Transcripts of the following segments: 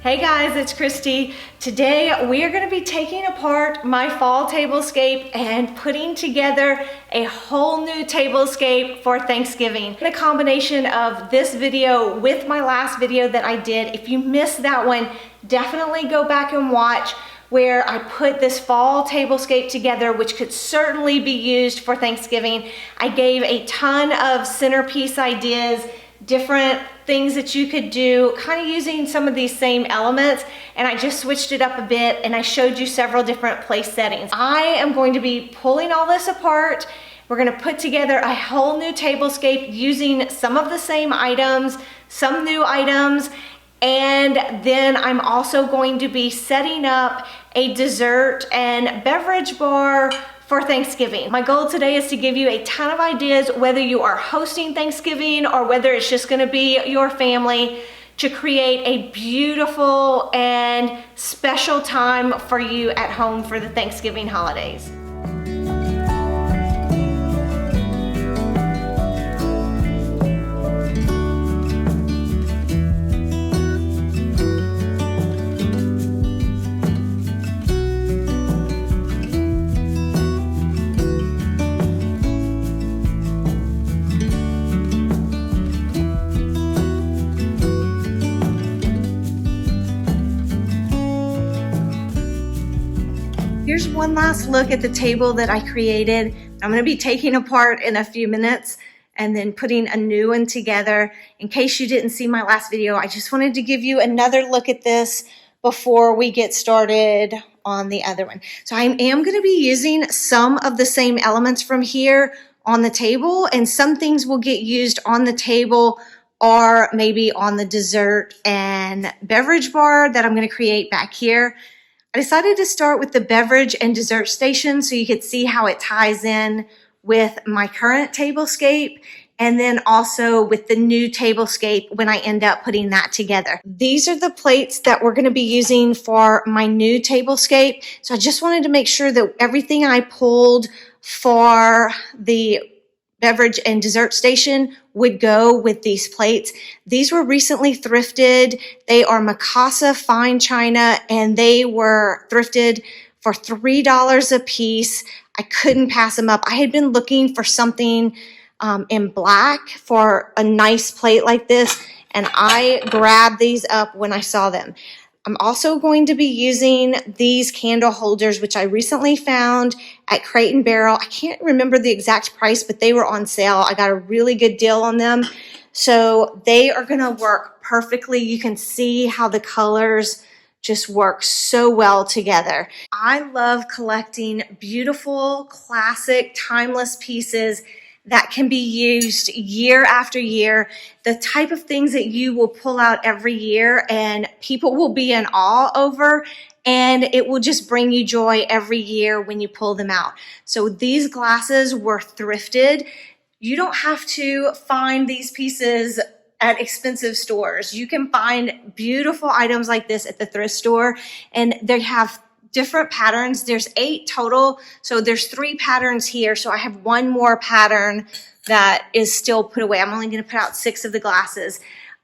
Hey guys, it's Kristi. Today we are going to be taking apart my fall tablescape and putting together a whole new tablescape for Thanksgiving. The combination of this video with my last video that I did, if you missed that one, definitely go back and watch where I put this fall tablescape together, which could certainly be used for Thanksgiving. I gave a ton of centerpiece ideas, different things that you could do, kind of using some of these same elements, and I just switched it up a bit and I showed you several different place settings. I am going to be pulling all this apart. We're going to put together a whole new tablescape using some of the same items, some new items, and then I'm also going to be setting up a dessert and beverage bar for Thanksgiving. My goal today is to give you a ton of ideas, whether you are hosting Thanksgiving or whether it's just gonna be your family, to create a beautiful and special time for you at home for the Thanksgiving holidays. Here's one last look at the table that I created. I'm going to be taking apart in a few minutes and then putting a new one together. In case you didn't see my last video, I just wanted to give you another look at this before we get started on the other one. So I am going to be using some of the same elements from here on the table, and some things will get used on the table or maybe on the dessert and beverage bar that I'm going to create back here. I decided to start with the beverage and dessert station so you could see how it ties in with my current tablescape, and then also with the new tablescape when I end up putting that together. These are the plates that we're going to be using for my new tablescape. So I just wanted to make sure that everything I pulled for the beverage and dessert station would go with these plates. These were recently thrifted. They are Mikasa fine china, and they were thrifted for $3 a piece. I couldn't pass them up. I had been looking for something in black for a nice plate like this, and I grabbed these up when I saw them. I'm also going to be using these candle holders, which I recently found at Crate & Barrel. I can't remember the exact price, but they were on sale. I got a really good deal on them. So they are going to work perfectly. You can see how the colors just work so well together. I love collecting beautiful, classic, timeless pieces that can be used year after year, the type of things that you will pull out every year and people will be in awe over, and it will just bring you joy every year when you pull them out. So these glasses were thrifted. You don't have to find these pieces at expensive stores. You can find beautiful items like this at the thrift store, and they have different patterns. There's 8 total, so there's 3 patterns here. So I have one more pattern that is still put away. I'm only going to put out 6 of the glasses,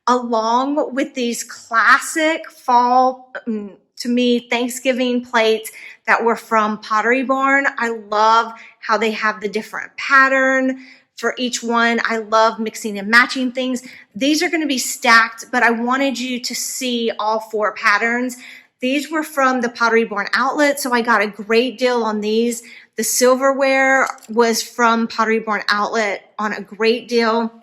along with these classic fall, to me, Thanksgiving plates that were from Pottery Barn. I love how they have the different pattern for each one. I love mixing and matching things. These are going to be stacked, but I wanted you to see all 4 patterns. These were from the Pottery Barn outlet, so I got a great deal on these. The silverware was from Pottery Barn outlet on a great deal.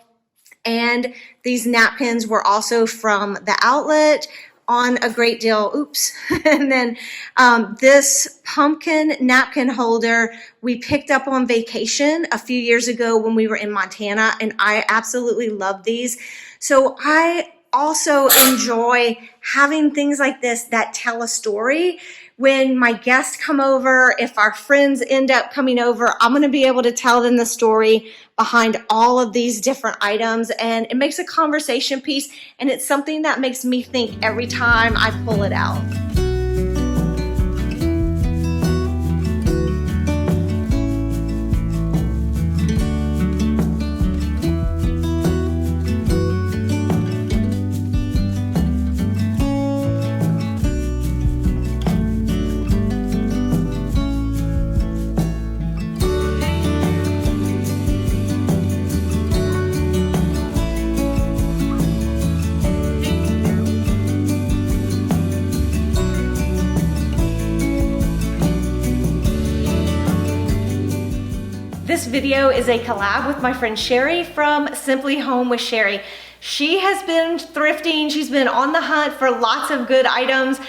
And these napkins were also from the outlet on a great deal. Oops. And then this pumpkin napkin holder we picked up on vacation a few years ago when we were in Montana, and I absolutely love these. So I also enjoy having things like this that tell a story. When my guests come over, if our friends end up coming over, I'm going to be able to tell them the story behind all of these different items, and it makes a conversation piece, and it's something that makes me think every time I pull it out. This video is a collab with my friend Sherri from Simply Home with Sherri. She has been thrifting, she's been on the hunt for lots of good items.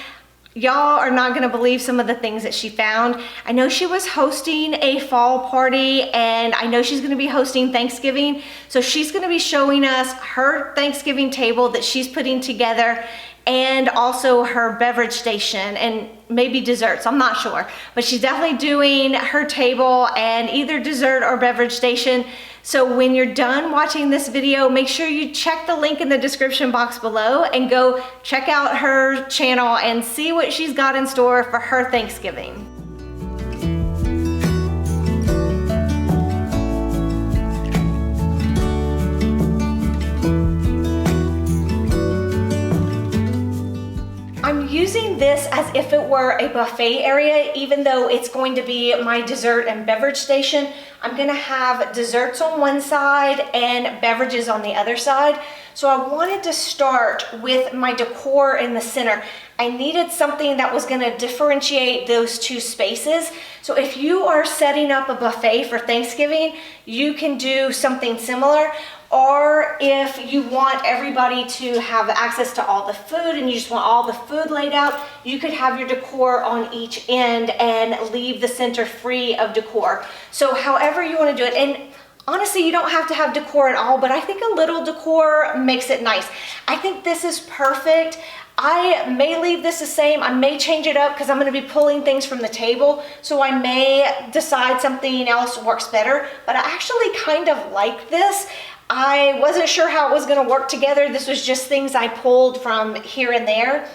Y'all are not gonna believe some of the things that she found. I know she was hosting a fall party, and I know she's gonna be hosting Thanksgiving. So she's gonna be showing us her Thanksgiving table that she's putting together, and also her beverage station and maybe desserts, I'm not sure. But she's definitely doing her table and either dessert or beverage station. So when you're done watching this video, make sure you check the link in the description box below and go check out her channel and see what she's got in store for her Thanksgiving. I'm using this as if it were a buffet area, even though it's going to be my dessert and beverage station. I'm gonna have desserts on one side and beverages on the other side. So I wanted to start with my decor in the center. I needed something that was gonna differentiate those two spaces. So if you are setting up a buffet for Thanksgiving, you can do something similar. Or if you want everybody to have access to all the food and you just want all the food laid out, you could have your decor on each end and leave the center free of decor. So however you want to do it. And honestly, you don't have to have decor at all, but I think a little decor makes it nice. I think this is perfect. I may leave this the same. I may change it up because I'm going to be pulling things from the table. So I may decide something else works better, but I actually kind of like this. I wasn't sure how it was going to work together. This was just things I pulled from here and there,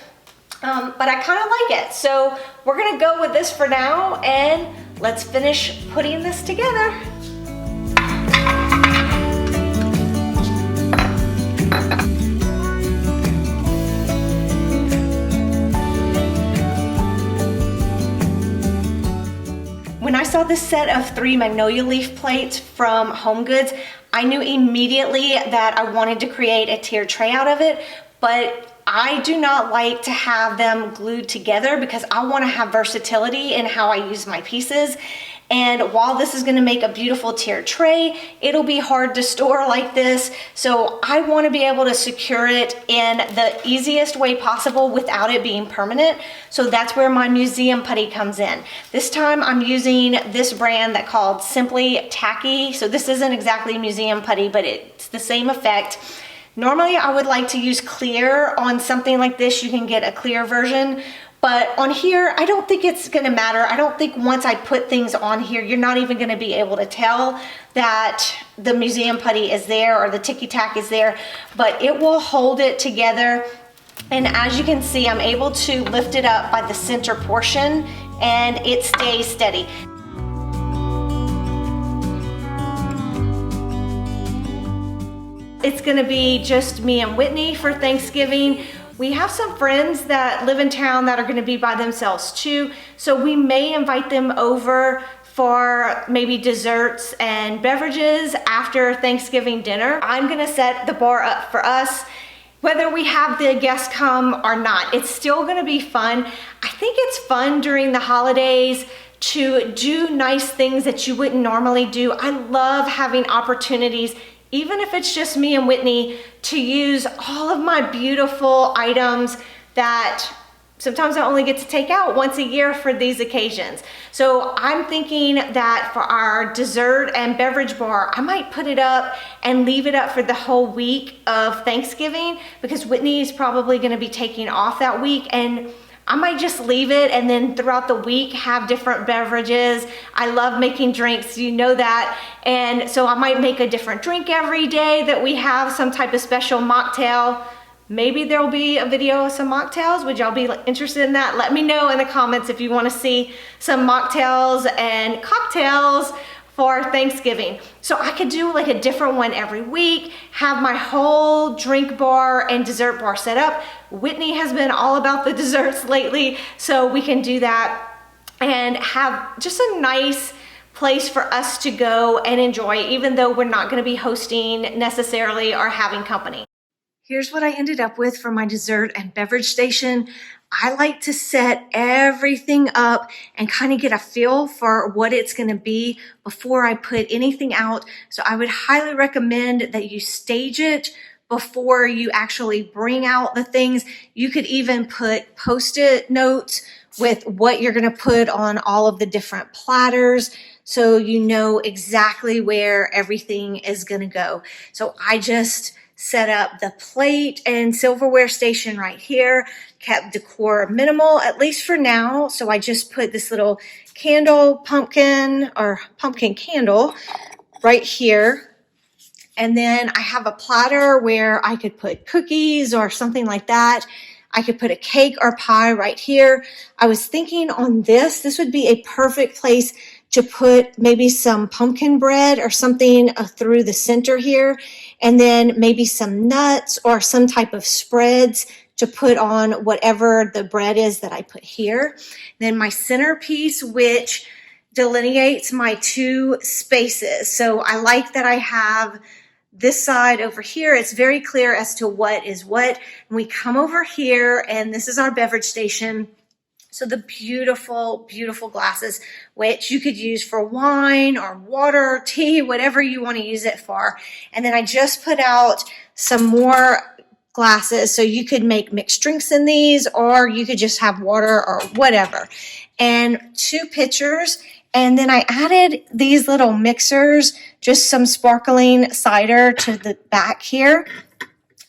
but I kind of like it. So we're going to go with this for now, and let's finish putting this together. When I saw this set of 3 magnolia leaf plates from HomeGoods, I knew immediately that I wanted to create a tiered tray out of it, but I do not like to have them glued together because I want to have versatility in how I use my pieces. And while this is going to make a beautiful tiered tray, it'll be hard to store like this. So I want to be able to secure it in the easiest way possible without it being permanent. So that's where my museum putty comes in. This time I'm using this brand that called Simply Tacky. So this isn't exactly museum putty, but it's the same effect. Normally I would like to use clear on something like this. You can get a clear version. But on here, I don't think it's gonna matter. I don't think once I put things on here, you're not even gonna be able to tell that the museum putty is there or the ticky tack is there, but it will hold it together. And as you can see, I'm able to lift it up by the center portion and it stays steady. It's gonna be just me and Whitney for Thanksgiving. We have some friends that live in town that are going to be by themselves too, so we may invite them over for maybe desserts and beverages after Thanksgiving dinner. I'm going to set the bar up for us, whether we have the guests come or not. It's still going to be fun. I think it's fun during the holidays to do nice things that you wouldn't normally do. I love having opportunities, even if it's just me and Whitney, to use all of my beautiful items that sometimes I only get to take out once a year for these occasions. So I'm thinking that for our dessert and beverage bar, I might put it up and leave it up for the whole week of Thanksgiving, because Whitney is probably gonna be taking off that week, and I might just leave it and then throughout the week have different beverages. I love making drinks, you know that. And so I might make a different drink every day that we have some type of special mocktail. Maybe there'll be a video of some mocktails. Would y'all be interested in that? Let me know in the comments if you want to see some mocktails and cocktails for Thanksgiving. So I could do like a different one every week, have my whole drink bar and dessert bar set up. Whitney has been all about the desserts lately, so we can do that and have just a nice place for us to go and enjoy, even though we're not going to be hosting necessarily or having company. Here's what I ended up with for my dessert and beverage station. I like to set everything up and kind of get a feel for what it's going to be before I put anything out. So I would highly recommend that you stage it before you actually bring out the things. You could even put Post-it notes with what you're going to put on all of the different platters, so you know exactly where everything is going to go. So I just set up the plate and silverware station right here, kept decor minimal, at least for now. So I just put this little candle, pumpkin candle right here. And then I have a platter where I could put cookies or something like that. I could put a cake or pie right here. I was thinking on this would be a perfect place to put maybe some pumpkin bread or something through the center here, and then maybe some nuts or some type of spreads to put on whatever the bread is that I put here. Then my centerpiece, which delineates my two spaces. So I like that I have this side over here. It's very clear as to what is what. And we come over here, and this is our beverage station. So the beautiful, beautiful glasses, which you could use for wine or water, tea, whatever you want to use it for. And then I just put out some more glasses, so you could make mixed drinks in these, or you could just have water or whatever. And 2 pitchers. And then I added these little mixers, just some sparkling cider to the back here.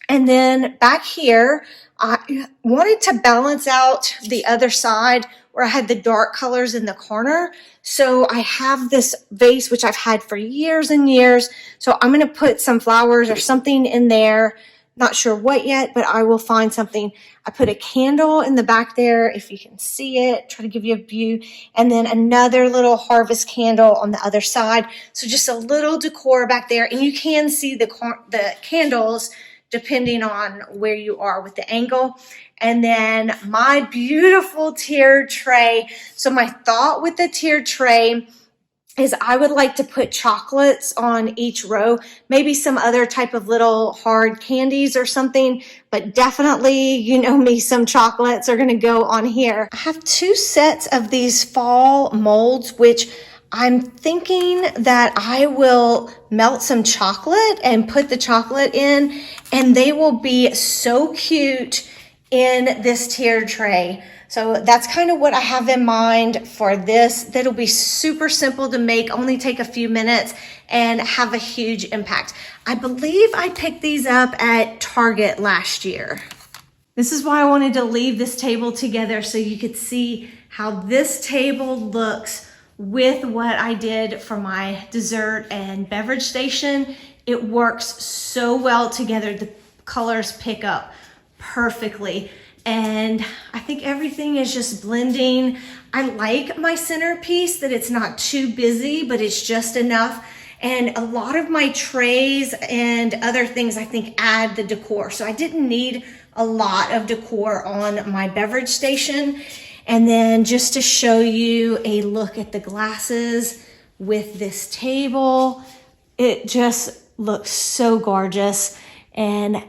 And then back here, I wanted to balance out the other side where I had the dark colors in the corner. So I have this vase, which I've had for years and years. So I'm going to put some flowers or something in there. Not sure what yet, but I will find something. I put a candle in the back there, if you can see it, try to give you a view. And then another little harvest candle on the other side. So just a little decor back there. And you can see the candles depending on where you are with the angle. And then my beautiful tiered tray. So my thought with the tiered tray is I would like to put chocolates on each row, maybe some other type of little hard candies or something, but definitely, you know me, some chocolates are going to go on here. I have 2 sets of these fall molds, which I'm thinking that I will melt some chocolate and put the chocolate in, and they will be so cute in this tiered tray. So that's kind of what I have in mind for this. That'll be super simple to make, only take a few minutes, and have a huge impact. I believe I picked these up at Target last year. This is why I wanted to leave this table together, so you could see how this table looks with what I did for my dessert and beverage station. It works so well together. The colors pick up perfectly. And I think everything is just blending. I like my centerpiece, that it's not too busy, but it's just enough. And a lot of my trays and other things, I think, add the decor. So I didn't need a lot of decor on my beverage station. And then just to show you a look at the glasses with this table, it just looks so gorgeous. And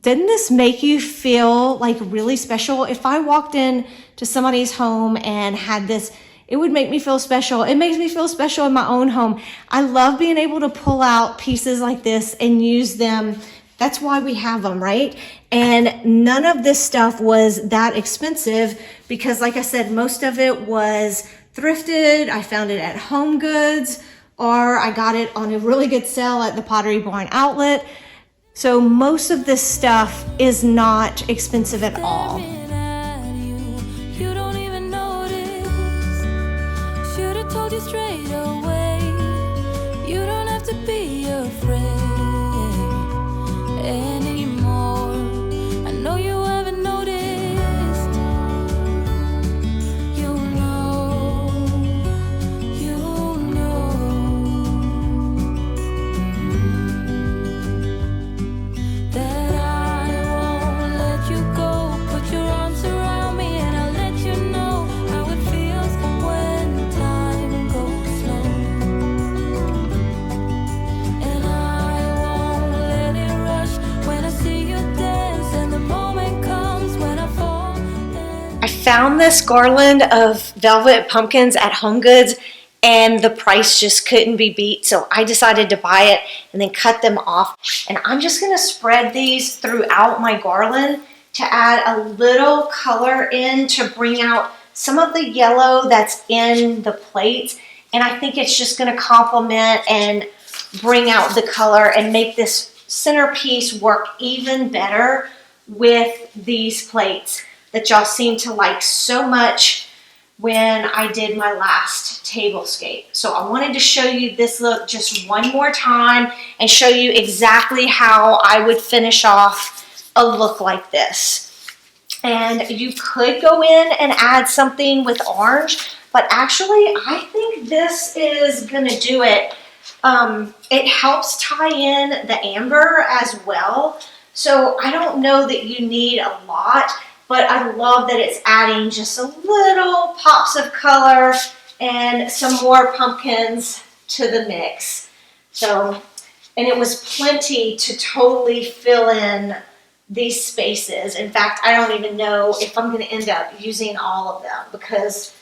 didn't this make you feel like really special? If I walked in to somebody's home and had this, it would make me feel special. It makes me feel special in my own home. I love being able to pull out pieces like this and use them. That's why we have them, right? And none of this stuff was that expensive because, like I said, most of it was thrifted. I found it at Home Goods, or I got it on a really good sale at the Pottery Barn outlet. So most of this stuff is not expensive at all. You don't even notice. Should have told you straight away. You don't have to be afraid anymore. I know you haven't noticed. You know. That I won't let you go. Put your found this garland of velvet pumpkins at HomeGoods, and the price just couldn't be beat, so I decided to buy it and then cut them off. And I'm just gonna spread these throughout my garland to add a little color in to bring out some of the yellow that's in the plates. And I think it's just gonna complement and bring out the color and make this centerpiece work even better with these plates that y'all seem to like so much when I did my last tablescape. So I wanted to show you this look just one more time and show you exactly how I would finish off a look like this. And you could go in and add something with orange, but actually I think this is gonna do it. It helps tie in the amber as well. So I don't know that you need a lot, but I love that it's adding just a little pops of color and some more pumpkins to the mix. So, and it was plenty to totally fill in these spaces. In fact, I don't even know if I'm gonna end up using all of them because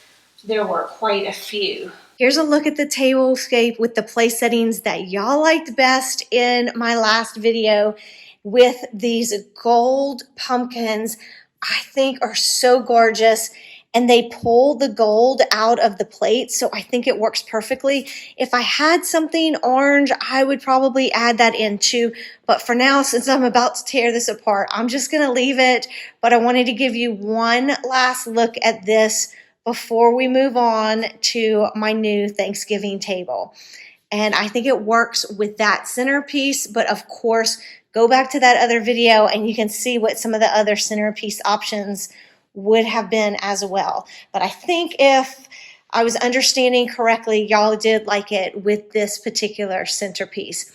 there were quite a few. Here's a look at the tablescape with the place settings that y'all liked best in my last video with these gold pumpkins. I think are so gorgeous, and they pull the gold out of the plate, so I think it works perfectly. If I had something orange, I would probably add that in too, but for now, since I'm about to tear this apart, I'm just gonna leave it. But I wanted to give you one last look at this before we move on to my new Thanksgiving table. And I think it works with that centerpiece, but of course, go back to that other video and you can see what some of the other centerpiece options would have been as well. But I think if I was understanding correctly, y'all did like it with this particular centerpiece.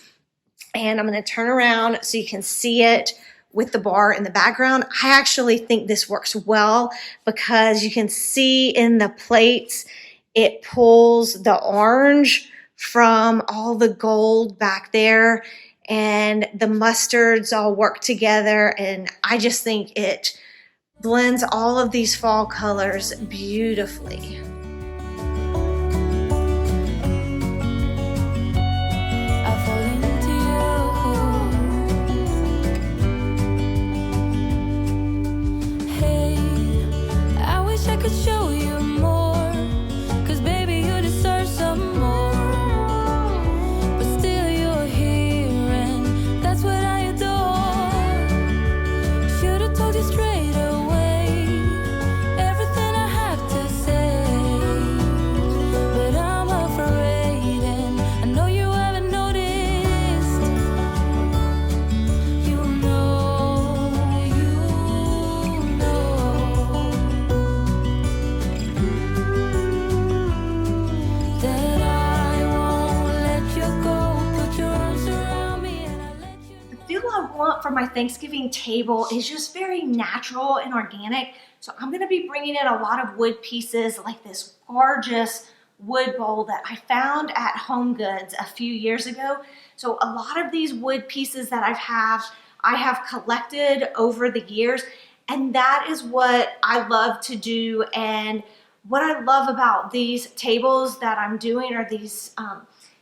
And I'm gonna turn around so you can see it with the bar in the background. I actually think this works well because you can see in the plates, it pulls the orange from all the gold back there, and the mustards all work together, and I just think it blends all of these fall colors beautifully. I fall into you. Hey, I wish I could show you more, 'cause baby you deserve some more. But still you're here and that's what I adore. Should've told you straight away everything I have to say, but I'm afraid and I know you haven't noticed. You know that I won't let you go. Put your arms around me and I let you know. The feel I want for my Thanksgiving table is just very natural and organic. So I'm gonna be bringing in a lot of wood pieces like this gorgeous wood bowl that I found at HomeGoods a few years ago. So a lot of these wood pieces that I have collected over the years, and that is what I love to do. And what I love about these tables that I'm doing, or these,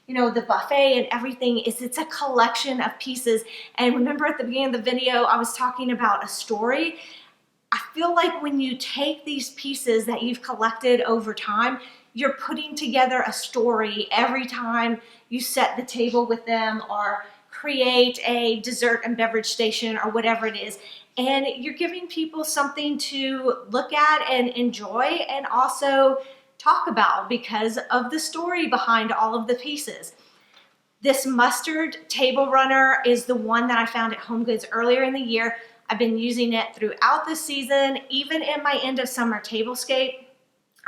you know, the buffet and everything, is it's a collection of pieces. And remember at the beginning of the video, I was talking about a story. I feel like when you take these pieces that you've collected over time, you're putting together a story every time you set the table with them or create a dessert and beverage station or whatever it is. And you're giving people something to look at and enjoy and also talk about because of the story behind all of the pieces. This mustard table runner is the one that I found at HomeGoods earlier in the year. I've been using it throughout the season, even in my end of summer tablescape.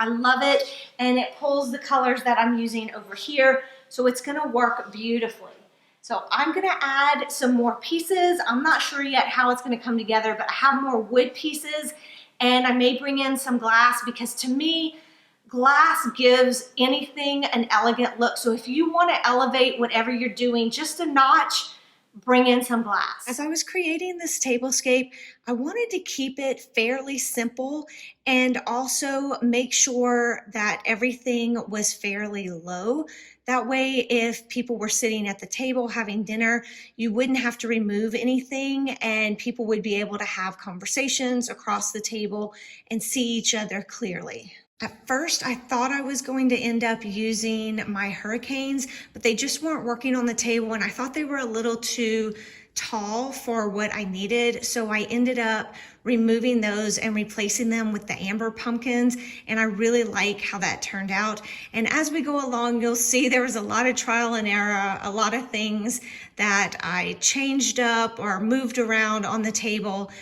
I love it, and it pulls the colors that I'm using over here, so it's gonna work beautifully. So I'm gonna add some more pieces. I'm not sure yet how it's gonna come together, but I have more wood pieces, and I may bring in some glass because to me, glass gives anything an elegant look. So if you wanna elevate whatever you're doing just a notch, bring in some glass. As I was creating this tablescape, I wanted to keep it fairly simple and also make sure that everything was fairly low. That way, if people were sitting at the table having dinner, you wouldn't have to remove anything and people would be able to have conversations across the table and see each other clearly. At first, I thought I was going to end up using my hurricanes, but they just weren't working on the table and I thought they were a little too tall for what I needed. So I ended up removing those and replacing them with the amber pumpkins. And I really like how that turned out. And as we go along, you'll see there was a lot of trial and error, a lot of things that I changed up or moved around on the table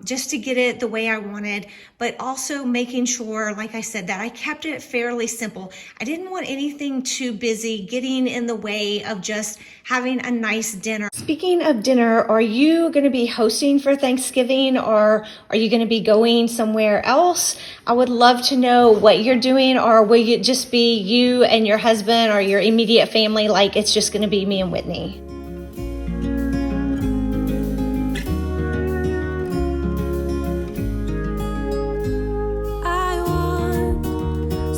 just to get it the way I wanted, but also making sure, like I said, that I kept it fairly simple. I didn't want anything too busy getting in the way of just having a nice dinner. Speaking of dinner, are you going to be hosting for Thanksgiving or are you going to be going somewhere else? I would love to know what you're doing, or will it just be you and your husband or your immediate family, like it's just going to be me and Whitney?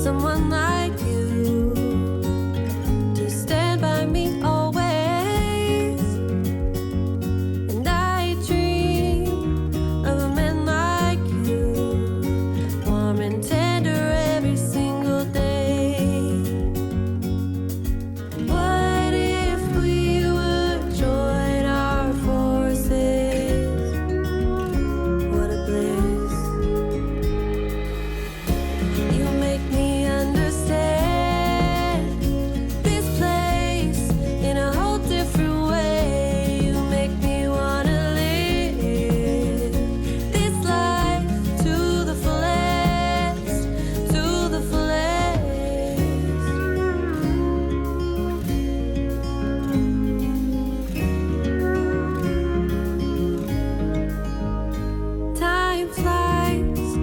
Someone like you to stand by me always, and I dream of a man like you, warm and tender every single day. What if we would join our forces? What a bliss. You make me understand this place in a whole different way. You make me wanna live this life to the fullest, to the fullest. Time flies,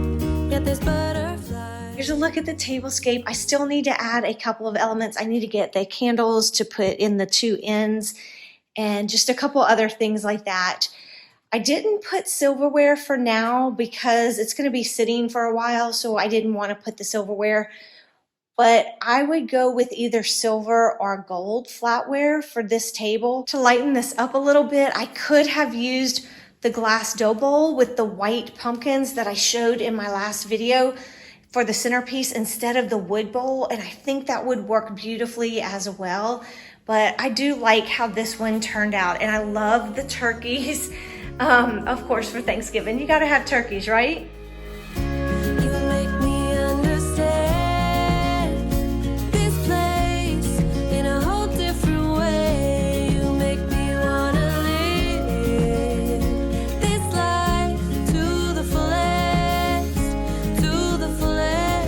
yet there's butterflies. Here's a look at the tablescape. I still need to add a couple of elements. I need to get the candles to put in the two ends and just a couple other things like that. I didn't put silverware for now because it's going to be sitting for a while, so I didn't want to put the silverware. But I would go with either silver or gold flatware for this table. To lighten this up a little bit, I could have used the glass dough bowl with the white pumpkins that I showed in my last video for the centerpiece instead of the wood bowl, and I think that would work beautifully as well. But I do like how this one turned out, and I love the turkeys. Of course, for Thanksgiving, you gotta have turkeys, right? You make me understand this place in a whole different way. You make me wanna live this life to the fullest, to the fullest.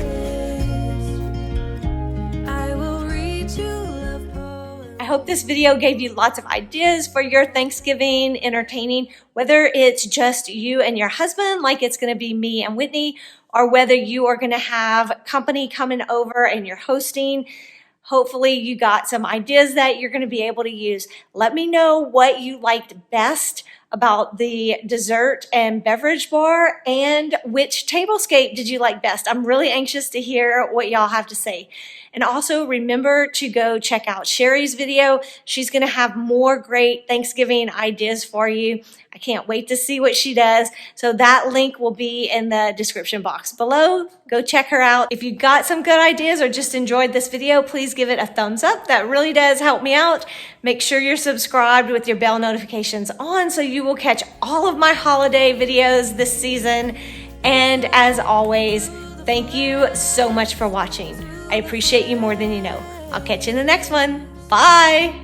I will read you love poems. I hope this video gave you lots of ideas for your Thanksgiving entertaining, whether it's just you and your husband, like it's gonna be me and Whitney, or whether you are gonna have company coming over and you're hosting. Hopefully you got some ideas that you're gonna be able to use. Let me know what you liked best about the dessert and beverage bar, and which tablescape did you like best. I'm really anxious to hear what y'all have to say. And also remember to go check out Sherri's video. She's gonna have more great Thanksgiving ideas for you. I can't wait to see what she does. So that link will be in the description box below. Go check her out. If you got some good ideas or just enjoyed this video, please give it a thumbs up. That really does help me out. Make sure you're subscribed with your bell notifications on so you will catch all of my holiday videos this season. And as always, thank you so much for watching. I appreciate you more than you know. I'll catch you in the next one. Bye.